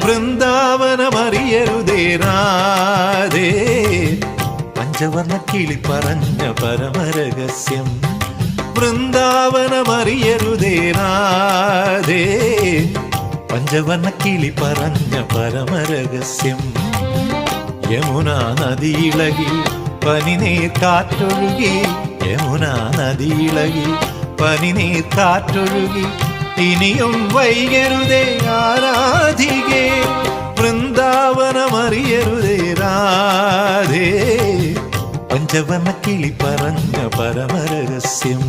വൃന്ദാവനമറിയരുതേ രാധേ പഞ്ചവർണ്ണ കിളി പറഞ്ഞ പരമരഹസ്യം വൃന്ദാവനമറിയരുതേ രാധേ പഞ്ചവർണ്ണ കിളി പറഞ്ഞ പരമരഹസ്യം യമുനാ നദിയിളകി പനിനീർ കാറ്റൊഴുകി യമുനാ നദിയിളകി പനിനീർ കാറ്റൊഴുകി ഇനിയും വൈകരുതേ ആരാധികേ വൃന്ദാവനമറിയരുതേ രാധേ പഞ്ചവർണ്ണ കിളി പറഞ്ഞ പരമരഹസ്യം